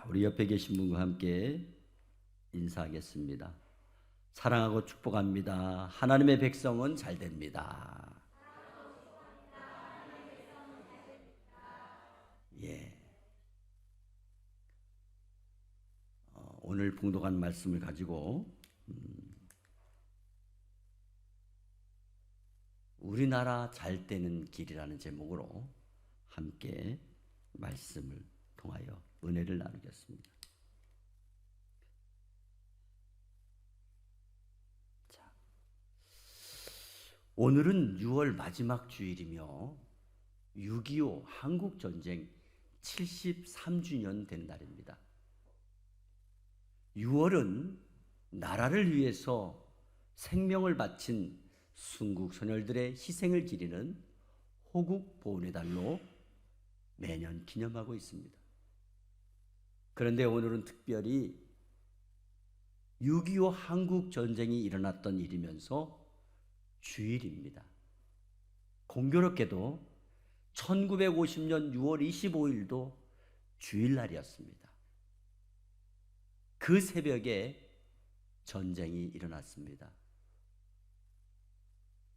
우리 옆에 계신 분과 함께 인사하겠습니다. 사랑하고 축복합니다. 하나님의 백성은 잘 됩니다. 예. 오늘 봉독한 말씀을 가지고 우리나라 잘 되는 길이라는 제목으로 함께 말씀을 통하여 은혜를 나누겠습니다. 자, 오늘은 6월 마지막 주일이며 6.25 한국전쟁 73주년 된 날입니다. 6월은 나라를 위해서 생명을 바친 순국 선열들의 희생을 기리는 호국 보훈의 달로 매년 기념하고 있습니다. 그런데 오늘은 특별히 6.25 한국전쟁이 일어났던 일이면서 주일입니다. 공교롭게도 1950년 6월 25일도 주일날이었습니다. 그 새벽에 전쟁이 일어났습니다.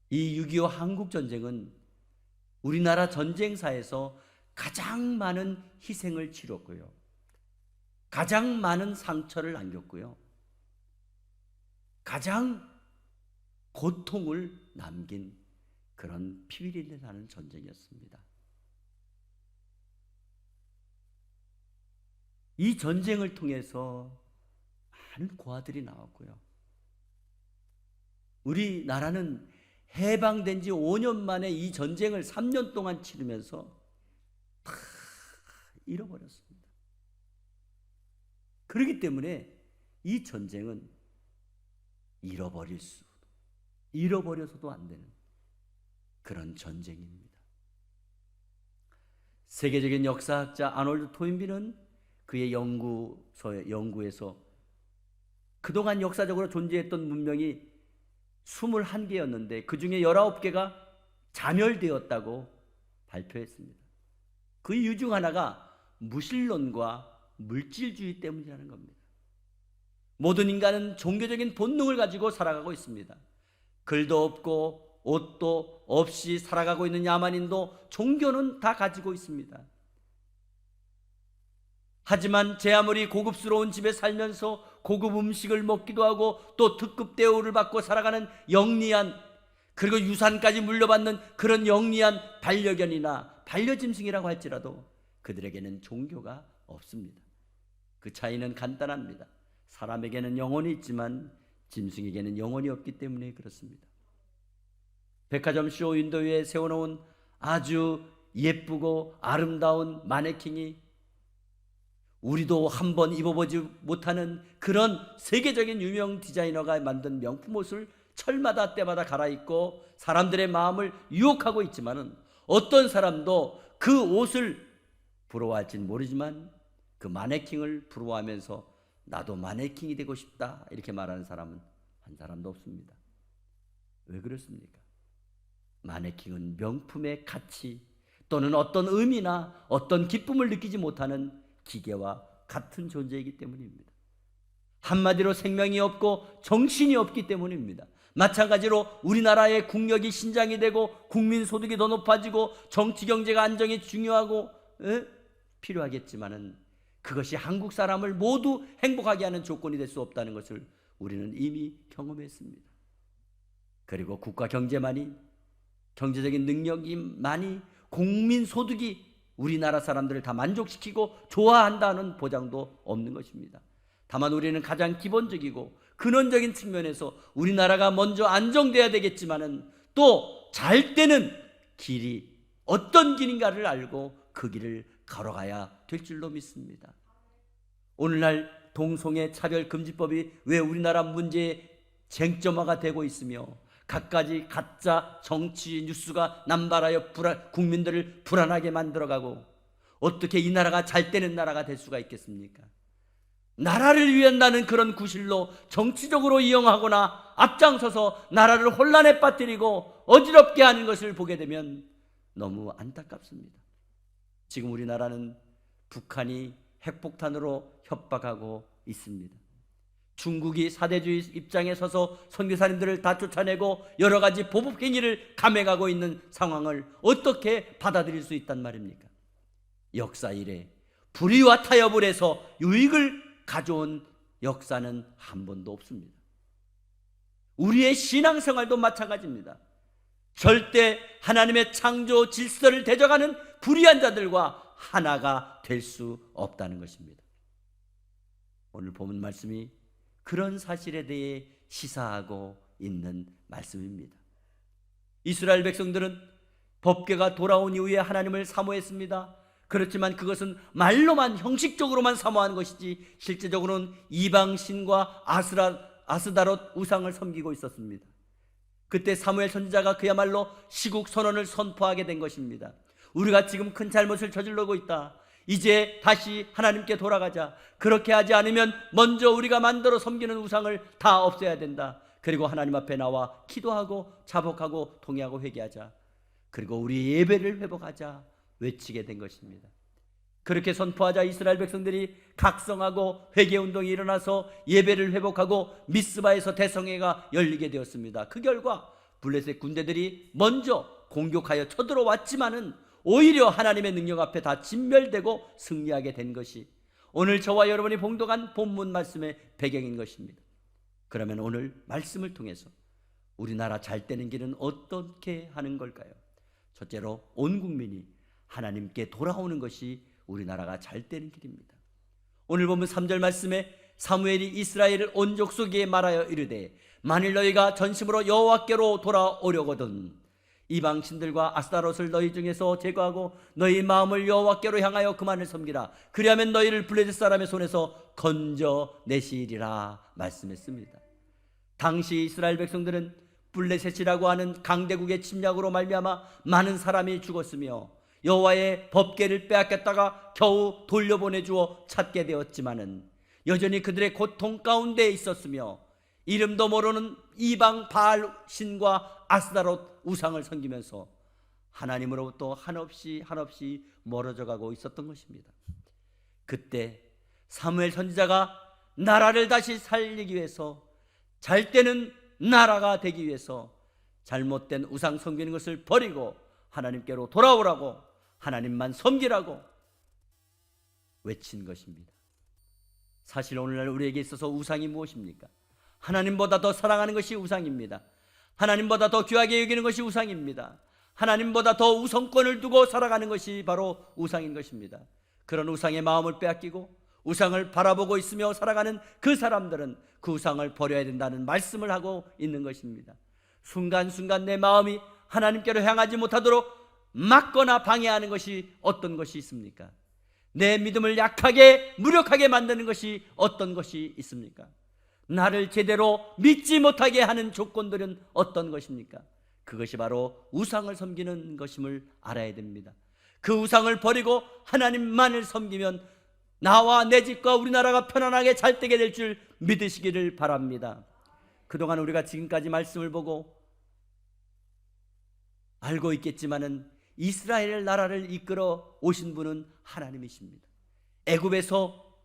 이 6.25 한국전쟁은 우리나라 전쟁사에서 가장 많은 희생을 치렀고요, 가장 많은 상처를 남겼고요, 가장 고통을 남긴 그런 피비린내 나는 전쟁이었습니다. 이 전쟁을 통해서 많은 고아들이 나왔고요, 우리나라는 해방된 지 5년 만에 이 전쟁을 3년 동안 치르면서 다 잃어버렸습니다. 그렇기 때문에 이 전쟁은 잃어버려서도 안 되는 그런 전쟁입니다. 세계적인 역사학자 아놀드 토인비는 그의 연구에서 그동안 역사적으로 존재했던 문명이 21개였는데 그 중에 19개가 자멸되었다고 발표했습니다. 그 이유 중 하나가 무신론과 물질주의 때문이라는 겁니다. 모든 인간은 종교적인 본능을 가지고 살아가고 있습니다. 글도 없고 옷도 없이 살아가고 있는 야만인도 종교는 다 가지고 있습니다. 하지만 제 아무리 고급스러운 집에 살면서 고급 음식을 먹기도 하고 또 특급 대우를 받고 살아가는 영리한, 그리고 유산까지 물려받는 그런 영리한 반려견이나 반려짐승이라고 할지라도 그들에게는 종교가 없습니다. 그 차이는 간단합니다. 사람에게는 영혼이 있지만 짐승에게는 영혼이 없기 때문에 그렇습니다. 백화점 쇼윈도에 세워놓은 아주 예쁘고 아름다운 마네킹이 우리도 한번 입어보지 못하는 그런 세계적인 유명 디자이너가 만든 명품 옷을 철마다 때마다 갈아입고 사람들의 마음을 유혹하고 있지만은 어떤 사람도 그 옷을 부러워할지는 모르지만 그 마네킹을 부러워하면서 나도 마네킹이 되고 싶다 이렇게 말하는 사람은 한 사람도 없습니다. 왜 그렇습니까? 마네킹은 명품의 가치 또는 어떤 의미나 어떤 기쁨을 느끼지 못하는 기계와 같은 존재이기 때문입니다. 한마디로 생명이 없고 정신이 없기 때문입니다. 마찬가지로 우리나라의 국력이 신장이 되고 국민 소득이 더 높아지고 정치 경제가 안정이 중요하고 필요하겠지만은 그것이 한국 사람을 모두 행복하게 하는 조건이 될 수 없다는 것을 우리는 이미 경험했습니다. 그리고 국가 경제만이, 경제적인 능력이만이, 국민 소득이 우리나라 사람들을 다 만족시키고 좋아한다는 보장도 없는 것입니다. 다만 우리는 가장 기본적이고 근원적인 측면에서 우리나라가 먼저 안정돼야 되겠지만은 또 잘 되는 길이 어떤 길인가를 알고 그 길을 걸어가야 될 줄로 믿습니다. 오늘날 동성애 차별금지법이 왜 우리나라 문제의 쟁점화가 되고 있으며 갖가지 가짜 정치 뉴스가 남발하여 국민들을 불안하게 만들어가고 어떻게 이 나라가 잘 되는 나라가 될 수가 있겠습니까? 나라를 위한다는 그런 구실로 정치적으로 이용하거나 앞장서서 나라를 혼란에 빠뜨리고 어지럽게 하는 것을 보게 되면 너무 안타깝습니다. 지금 우리나라는 북한이 핵폭탄으로 협박하고 있습니다. 중국이 사대주의 입장에 서서 선교사님들을 다 쫓아내고 여러 가지 보복 행위를 감행하고 있는 상황을 어떻게 받아들일 수 있단 말입니까? 역사 이래 불의와 타협을 해서 유익을 가져온 역사는 한 번도 없습니다. 우리의 신앙생활도 마찬가지입니다. 절대 하나님의 창조 질서를 대적하는 불의한 자들과 하나가 될 수 없다는 것입니다. 오늘 본문 말씀이 그런 사실에 대해 시사하고 있는 말씀입니다. 이스라엘 백성들은 법궤가 돌아온 이후에 하나님을 사모했습니다. 그렇지만 그것은 말로만 형식적으로만 사모한 것이지 실제적으로는 이방신과 아스다롯 우상을 섬기고 있었습니다. 그때 사무엘 선지자가 그야말로 시국 선언을 선포하게 된 것입니다. 우리가 지금 큰 잘못을 저지르고 있다. 이제 다시 하나님께 돌아가자. 그렇게 하지 않으면 먼저 우리가 만들어 섬기는 우상을 다 없애야 된다. 그리고 하나님 앞에 나와 기도하고 자복하고 통회하고 회개하자. 그리고 우리 예배를 회복하자 외치게 된 것입니다. 그렇게 선포하자 이스라엘 백성들이 각성하고 회개운동이 일어나서 예배를 회복하고 미스바에서 대성회가 열리게 되었습니다. 그 결과 블레셋 군대들이 먼저 공격하여 쳐들어왔지만은 오히려 하나님의 능력 앞에 다 진멸되고 승리하게 된 것이 오늘 저와 여러분이 봉독한 본문 말씀의 배경인 것입니다. 그러면 오늘 말씀을 통해서 우리나라 잘 되는 길은 어떻게 하는 걸까요? 첫째로 온 국민이 하나님께 돌아오는 것이 우리나라가 잘 되는 길입니다. 오늘 보면 3절 말씀에 사무엘이 이스라엘을 온 족속에게 말하여 이르되 만일 너희가 전심으로 여호와께로 돌아오려거든 이방신들과 아스타롯을 너희 중에서 제거하고 너희 마음을 여호와께로 향하여 그만을 섬기라. 그리하면 너희를 블레셋 사람의 손에서 건져내시리라 말씀했습니다. 당시 이스라엘 백성들은 블레셋이라고 하는 강대국의 침략으로 말미암아 많은 사람이 죽었으며 여호와의 법궤를 빼앗겼다가 겨우 돌려보내주어 찾게 되었지만은 여전히 그들의 고통 가운데 있었으며 이름도 모르는 이방 바알 신과 아스다롯 우상을 섬기면서 하나님으로부터 한없이 멀어져 가고 있었던 것입니다. 그때 사무엘 선지자가 나라를 다시 살리기 위해서 잘 때는 나라가 되기 위해서 잘못된 우상 섬기는 것을 버리고 하나님께로 돌아오라고 하나님만 섬기라고 외친 것입니다. 사실 오늘날 우리에게 있어서 우상이 무엇입니까? 하나님보다 더 사랑하는 것이 우상입니다. 하나님보다 더 귀하게 여기는 것이 우상입니다. 하나님보다 더 우선권을 두고 살아가는 것이 바로 우상인 것입니다. 그런 우상의 마음을 빼앗기고 우상을 바라보고 있으며 살아가는 그 사람들은 그 우상을 버려야 된다는 말씀을 하고 있는 것입니다. 순간순간 내 마음이 하나님께로 향하지 못하도록 막거나 방해하는 것이 어떤 것이 있습니까? 내 믿음을 약하게 무력하게 만드는 것이 어떤 것이 있습니까? 나를 제대로 믿지 못하게 하는 조건들은 어떤 것입니까? 그것이 바로 우상을 섬기는 것임을 알아야 됩니다. 그 우상을 버리고 하나님만을 섬기면 나와 내 집과 우리나라가 편안하게 잘 되게 될 줄 믿으시기를 바랍니다. 그동안 우리가 지금까지 말씀을 보고 알고 있겠지만은 이스라엘 나라를 이끌어 오신 분은 하나님이십니다. 애굽에서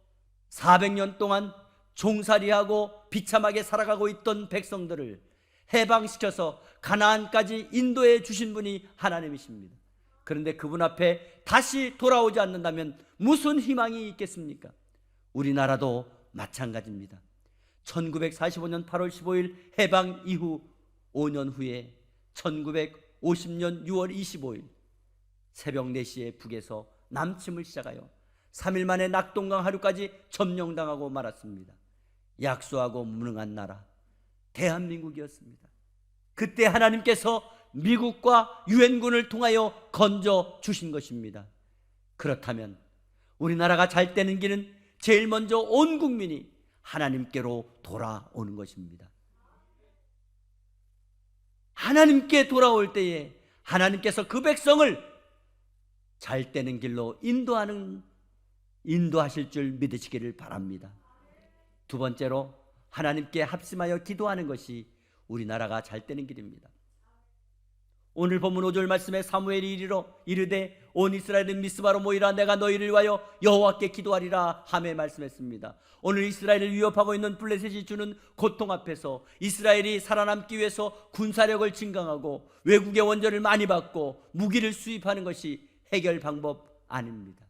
400년 동안 종살이하고 비참하게 살아가고 있던 백성들을 해방시켜서 가나안까지 인도해 주신 분이 하나님이십니다. 그런데 그분 앞에 다시 돌아오지 않는다면 무슨 희망이 있겠습니까? 우리나라도 마찬가지입니다. 1945년 8월 15일 해방 이후 5년 후에 1950년 6월 25일 새벽 4시에 북에서 남침을 시작하여 3일 만에 낙동강 하류까지 점령당하고 말았습니다. 약소하고 무능한 나라 대한민국이었습니다. 그때 하나님께서 미국과 유엔군을 통하여 건져 주신 것입니다. 그렇다면 우리나라가 잘 되는 길은 제일 먼저 온 국민이 하나님께로 돌아오는 것입니다. 하나님께 돌아올 때에 하나님께서 그 백성을 잘 되는 길로 인도하실 줄 믿으시기를 바랍니다. 두 번째로 하나님께 합심하여 기도하는 것이 우리나라가 잘 되는 길입니다. 오늘 본문 5절 말씀에 사무엘이 이르되 온 이스라엘은 미스바로 모이라. 내가 너희를 위하여 여호와께 기도하리라 하며 말씀했습니다. 오늘 이스라엘을 위협하고 있는 블레셋이 주는 고통 앞에서 이스라엘이 살아남기 위해서 군사력을 증강하고 외국의 원전을 많이 받고 무기를 수입하는 것이 해결 방법 아닙니다.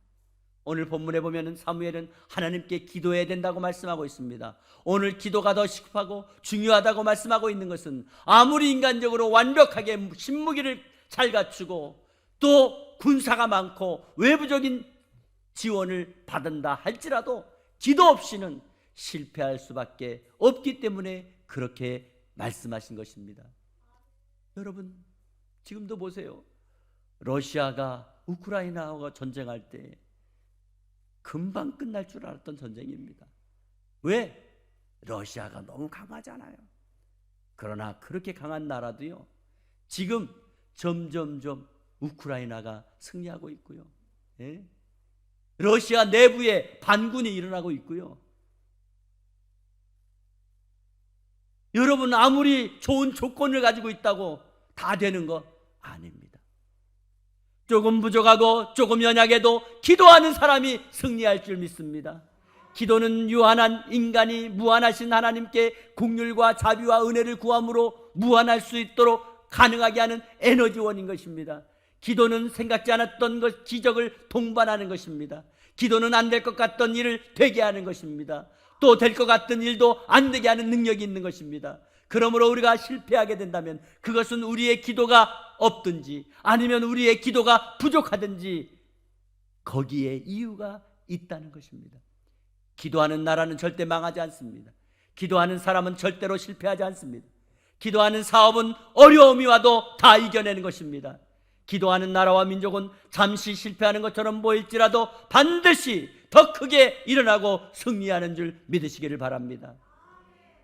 오늘 본문에 보면 사무엘은 하나님께 기도해야 된다고 말씀하고 있습니다. 오늘 기도가 더 시급하고 중요하다고 말씀하고 있는 것은 아무리 인간적으로 완벽하게 신무기를 잘 갖추고 또 군사가 많고 외부적인 지원을 받는다 할지라도 기도 없이는 실패할 수밖에 없기 때문에 그렇게 말씀하신 것입니다. 여러분, 지금도 보세요. 러시아가 우크라이나와 전쟁할 때 금방 끝날 줄 알았던 전쟁입니다. 왜? 러시아가 너무 강하잖아요. 그러나 그렇게 강한 나라도요, 지금 점점점 우크라이나가 승리하고 있고요. 예? 러시아 내부에 반군이 일어나고 있고요. 여러분, 아무리 좋은 조건을 가지고 있다고 다 되는 거 아닙니다. 조금 부족하고 조금 연약해도 기도하는 사람이 승리할 줄 믿습니다. 기도는 유한한 인간이 무한하신 하나님께 긍휼과 자비와 은혜를 구함으로 무한할 수 있도록 가능하게 하는 에너지원인 것입니다. 기도는 생각지 않았던 것, 기적을 동반하는 것입니다. 기도는 안 될 것 같던 일을 되게 하는 것입니다. 또 될 것 같던 일도 안 되게 하는 능력이 있는 것입니다. 그러므로 우리가 실패하게 된다면 그것은 우리의 기도가 없든지 아니면 우리의 기도가 부족하든지 거기에 이유가 있다는 것입니다. 기도하는 나라는 절대 망하지 않습니다. 기도하는 사람은 절대로 실패하지 않습니다. 기도하는 사업은 어려움이 와도 다 이겨내는 것입니다. 기도하는 나라와 민족은 잠시 실패하는 것처럼 보일지라도 반드시 더 크게 일어나고 승리하는 줄 믿으시기를 바랍니다.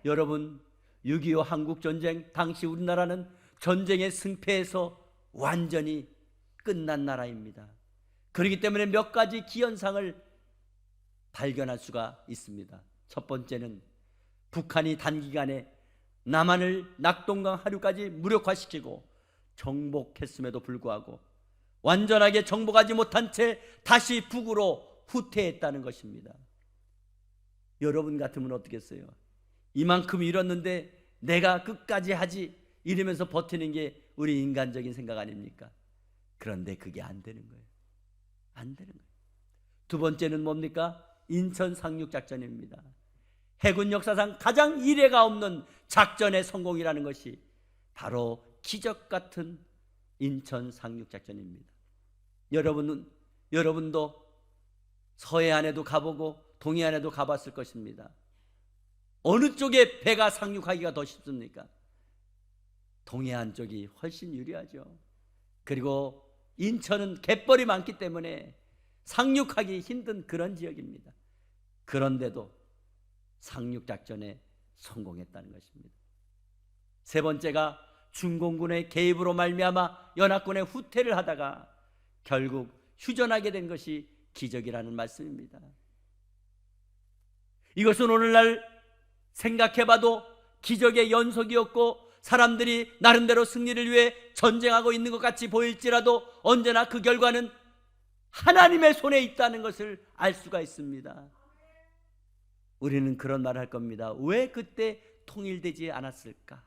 여러분, 6.25 한국전쟁 당시 우리나라는 전쟁의 승패에서 완전히 끝난 나라입니다. 그렇기 때문에 몇 가지 기현상을 발견할 수가 있습니다. 첫 번째는 북한이 단기간에 남한을 낙동강 하류까지 무력화시키고 정복했음에도 불구하고 완전하게 정복하지 못한 채 다시 북으로 후퇴했다는 것입니다. 여러분 같으면 어떻겠어요? 이만큼 잃었는데 내가 끝까지 하지 이러면서 버티는 게 우리 인간적인 생각 아닙니까? 그런데 그게 안 되는 거예요. 안 되는 거예요. 두 번째는 뭡니까? 인천 상륙작전입니다. 해군 역사상 가장 이례가 없는 작전의 성공이라는 것이 바로 기적 같은 인천 상륙작전입니다. 여러분도 서해안에도 가보고 동해안에도 가봤을 것입니다. 어느 쪽에 배가 상륙하기가 더 쉽습니까? 동해안 쪽이 훨씬 유리하죠. 그리고 인천은 갯벌이 많기 때문에 상륙하기 힘든 그런 지역입니다. 그런데도 상륙작전에 성공했다는 것입니다. 세 번째가 중공군의 개입으로 말미암아 연합군의 후퇴를 하다가 결국 휴전하게 된 것이 기적이라는 말씀입니다. 이것은 오늘날 생각해봐도 기적의 연속이었고 사람들이 나름대로 승리를 위해 전쟁하고 있는 것 같이 보일지라도 언제나 그 결과는 하나님의 손에 있다는 것을 알 수가 있습니다. 우리는 그런 말을 할 겁니다. 왜 그때 통일되지 않았을까?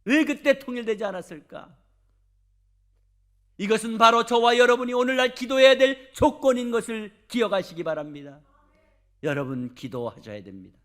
왜 그때 통일되지 않았을까? 이것은 바로 저와 여러분이 오늘날 기도해야 될 조건인 것을 기억하시기 바랍니다. 여러분, 기도하셔야 됩니다.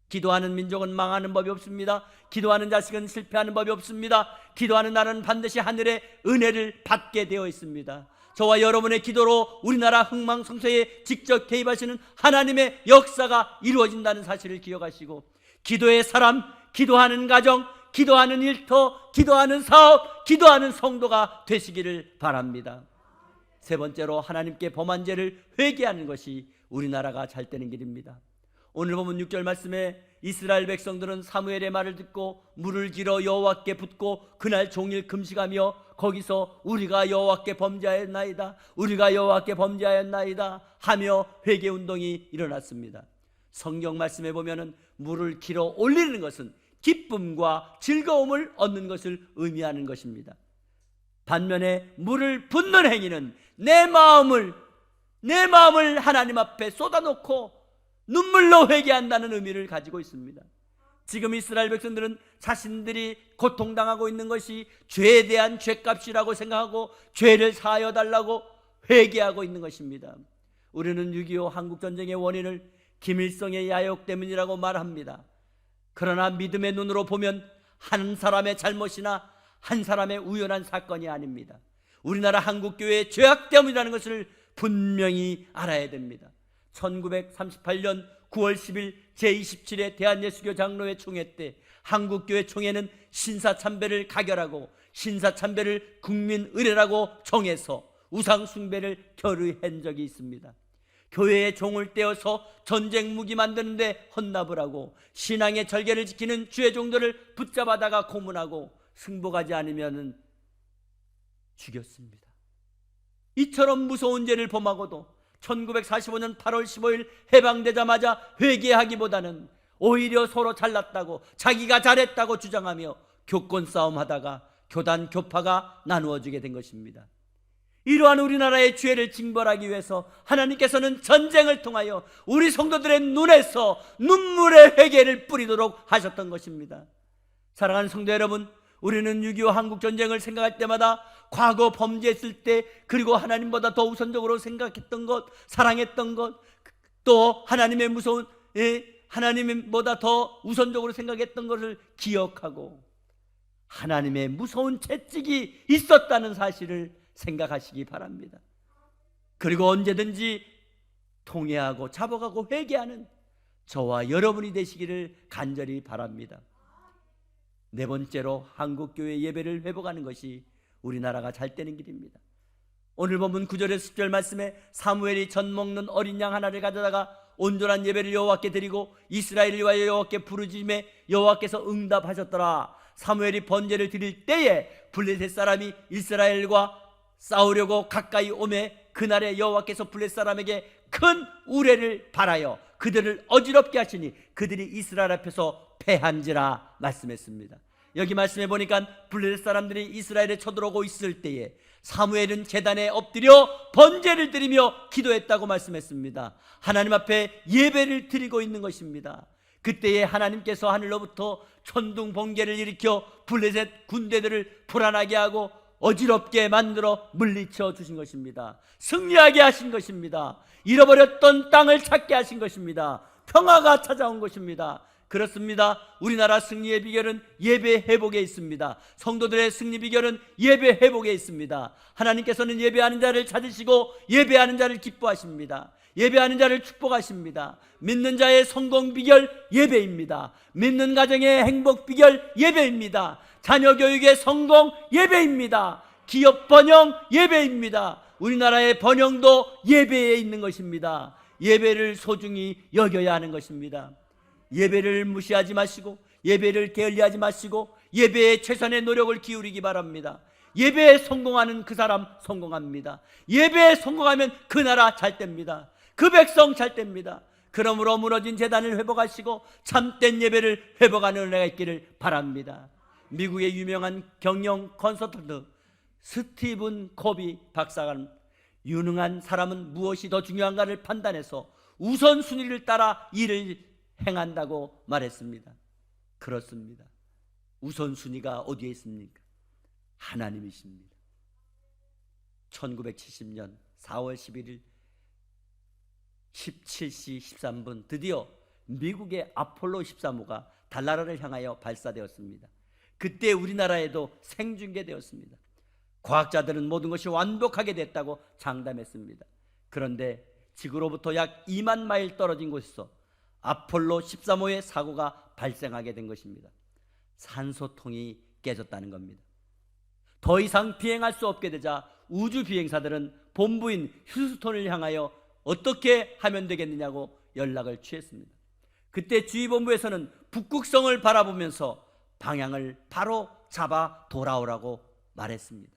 기도하는 민족은 망하는 법이 없습니다. 기도하는 자식은 실패하는 법이 없습니다. 기도하는 나라는 반드시 하늘의 은혜를 받게 되어 있습니다. 저와 여러분의 기도로 우리나라 흥망성쇠에 직접 개입하시는 하나님의 역사가 이루어진다는 사실을 기억하시고 기도의 사람, 기도하는 가정, 기도하는 일터, 기도하는 사업, 기도하는 성도가 되시기를 바랍니다. 세 번째로 하나님께 범한 죄를 회개하는 것이 우리나라가 잘 되는 길입니다. 오늘 보면 6절 말씀에 이스라엘 백성들은 사무엘의 말을 듣고 물을 길어 여호와께 붓고 그날 종일 금식하며 거기서 우리가 여호와께 범죄하였나이다, 우리가 여호와께 범죄하였나이다 하며 회개운동이 일어났습니다. 성경 말씀에 보면은 물을 길어 올리는 것은 기쁨과 즐거움을 얻는 것을 의미하는 것입니다. 반면에 물을 붓는 행위는 내 마음을 하나님 앞에 쏟아놓고 눈물로 회개한다는 의미를 가지고 있습니다. 지금 이스라엘 백성들은 자신들이 고통당하고 있는 것이 죄에 대한 죄값이라고 생각하고 죄를 사하여 달라고 회개하고 있는 것입니다. 우리는 6.25 한국전쟁의 원인을 김일성의 야욕 때문이라고 말합니다. 그러나 믿음의 눈으로 보면 한 사람의 잘못이나 한 사람의 우연한 사건이 아닙니다. 우리나라 한국교회의 죄악 때문이라는 것을 분명히 알아야 됩니다. 1938년 9월 10일 제27회 대한예수교 장로회 총회 때 한국교회 총회는 신사참배를 가결하고 신사참배를 국민의례라고 정해서 우상숭배를 결의한 적이 있습니다. 교회의 종을 떼어서 전쟁 무기 만드는데 헌납을 하고 신앙의 절개를 지키는 주의 종들을 붙잡아다가 고문하고 승복하지 않으면 죽였습니다. 이처럼 무서운 죄를 범하고도 1945년 8월 15일 해방되자마자 회개하기보다는 오히려 서로 잘났다고 자기가 잘했다고 주장하며 교권 싸움하다가 교단 교파가 나누어지게 된 것입니다. 이러한 우리나라의 죄를 징벌하기 위해서 하나님께서는 전쟁을 통하여 우리 성도들의 눈에서 눈물의 회개를 뿌리도록 하셨던 것입니다. 사랑하는 성도 여러분, 우리는 6.25 한국전쟁을 생각할 때마다 과거 범죄했을 때, 그리고 하나님보다 더 우선적으로 생각했던 것, 사랑했던 것, 또 하나님의 무서운 하나님보다 더 우선적으로 생각했던 것을 기억하고 하나님의 무서운 채찍이 있었다는 사실을 생각하시기 바랍니다. 그리고 언제든지 통회하고 잡아가고 회개하는 저와 여러분이 되시기를 간절히 바랍니다. 네 번째로 한국교회 예배를 회복하는 것이 우리나라가 잘 되는 길입니다. 오늘 본문 9절에서 10절 말씀에 사무엘이 젖 먹는 어린 양 하나를 가져다가 온전한 예배를 여호와께 드리고 이스라엘을 위하여 여호와께 부르짖음에 여호와께서 응답하셨더라. 사무엘이 번제를 드릴 때에 블레셋 사람이 이스라엘과 싸우려고 가까이 오매 그날에 여호와께서 블레셋 사람에게 큰 우레를 발하여 그들을 어지럽게 하시니 그들이 이스라엘 앞에서 패한지라 말씀했습니다. 여기 말씀해 보니까 블레셋 사람들이 이스라엘에 쳐들어오고 있을 때에 사무엘은 제단에 엎드려 번제를 드리며 기도했다고 말씀했습니다. 하나님 앞에 예배를 드리고 있는 것입니다. 그때에 하나님께서 하늘로부터 천둥 번개를 일으켜 블레셋 군대들을 불안하게 하고 어지럽게 만들어 물리쳐 주신 것입니다. 승리하게 하신 것입니다. 잃어버렸던 땅을 찾게 하신 것입니다. 평화가 찾아온 것입니다. 그렇습니다. 우리나라 승리의 비결은 예배 회복에 있습니다. 성도들의 승리 비결은 예배 회복에 있습니다. 하나님께서는 예배하는 자를 찾으시고 예배하는 자를 기뻐하십니다. 예배하는 자를 축복하십니다. 믿는 자의 성공 비결 예배입니다. 믿는 가정의 행복 비결 예배입니다. 자녀 교육의 성공 예배입니다. 기업 번영 예배입니다. 우리나라의 번영도 예배에 있는 것입니다. 예배를 소중히 여겨야 하는 것입니다. 예배를 무시하지 마시고 예배를 게을리하지 마시고 예배에 최선의 노력을 기울이기 바랍니다. 예배에 성공하는 그 사람 성공합니다. 예배에 성공하면 그 나라 잘 됩니다. 그 백성 잘 됩니다. 그러므로 무너진 제단을 회복하시고 참된 예배를 회복하는 은혜가 있기를 바랍니다. 미국의 유명한 경영 컨설턴트 스티븐 코비 박사가 유능한 사람은 무엇이 더 중요한가를 판단해서 우선순위를 따라 일을 행한다고 말했습니다. 그렇습니다. 우선순위가 어디에 있습니까? 하나님이십니다. 1970년 4월 11일 17시 13분 드디어 미국의 아폴로 13호가 달나라를 향하여 발사되었습니다. 그때 우리나라에도 생중계되었습니다. 과학자들은 모든 것이 완벽하게 됐다고 장담했습니다. 그런데 지구로부터 약 2만 마일 떨어진 곳에서 아폴로 13호의 사고가 발생하게 된 것입니다. 산소통이 깨졌다는 겁니다. 더 이상 비행할 수 없게 되자 우주 비행사들은 본부인 휴스턴을 향하여 어떻게 하면 되겠느냐고 연락을 취했습니다. 그때 지휘본부에서는 북극성을 바라보면서 방향을 바로 잡아 돌아오라고 말했습니다.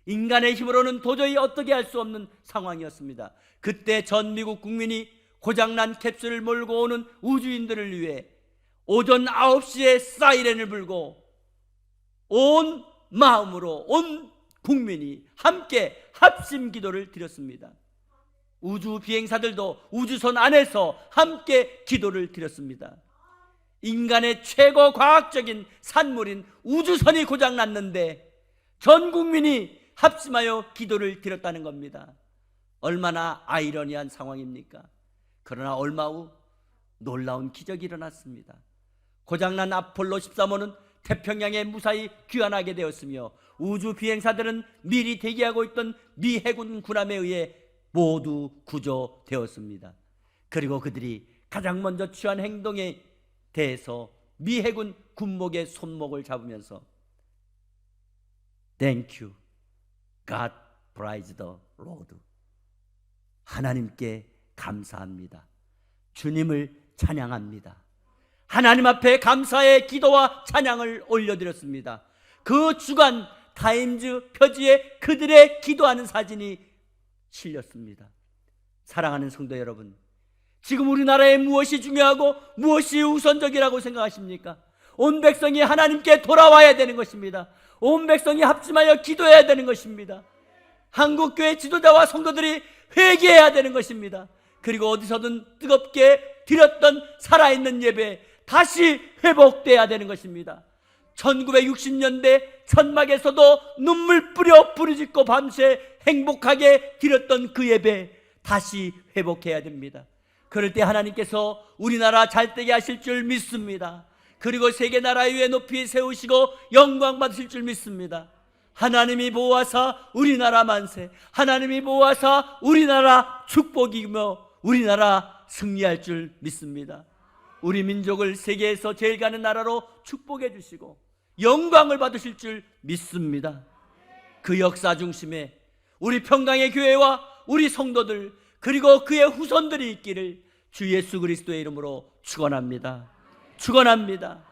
인간의 힘으로는 도저히 어떻게 할 수 없는 상황이었습니다. 그때 전 미국 국민이 고장난 캡슐을 몰고 오는 우주인들을 위해 오전 9시에 사이렌을 불고 온 마음으로 온 국민이 함께 합심 기도를 드렸습니다. 우주 비행사들도 우주선 안에서 함께 기도를 드렸습니다. 인간의 최고 과학적인 산물인 우주선이 고장났는데 전 국민이 합심하여 기도를 드렸다는 겁니다. 얼마나 아이러니한 상황입니까? 그러나 얼마 후 놀라운 기적이 일어났습니다. 고장난 아폴로 13호는 태평양에 무사히 귀환하게 되었으며 우주 비행사들은 미리 대기하고 있던 미 해군 군함에 의해 모두 구조되었습니다. 그리고 그들이 가장 먼저 취한 행동에 대해서 미 해군 군목의 손목을 잡으면서 Thank you, God praise the Lord. 하나님께 감사합니다. 주님을 찬양합니다. 하나님 앞에 감사의 기도와 찬양을 올려드렸습니다. 그 주간 타임즈 표지에 그들의 기도하는 사진이 실렸습니다. 사랑하는 성도 여러분, 지금 우리나라에 무엇이 중요하고 무엇이 우선적이라고 생각하십니까? 온 백성이 하나님께 돌아와야 되는 것입니다. 온 백성이 합심하여 기도해야 되는 것입니다. 한국교회 지도자와 성도들이 회개해야 되는 것입니다. 그리고 어디서든 뜨겁게 드렸던 살아있는 예배 다시 회복돼야 되는 것입니다. 1960년대 천막에서도 눈물 뿌려 부르짖고 밤새 행복하게 드렸던 그 예배 다시 회복해야 됩니다. 그럴 때 하나님께서 우리나라 잘되게 하실 줄 믿습니다. 그리고 세계 나라 위에 높이 세우시고 영광 받으실 줄 믿습니다. 하나님이 보호하사 우리나라 만세, 하나님이 보호하사 우리나라 축복이며 우리나라 승리할 줄 믿습니다. 우리 민족을 세계에서 제일 가는 나라로 축복해 주시고 영광을 받으실 줄 믿습니다. 그 역사 중심에 우리 평강의 교회와 우리 성도들 그리고 그의 후손들이 있기를 주 예수 그리스도의 이름으로 축원합니다. 축원합니다.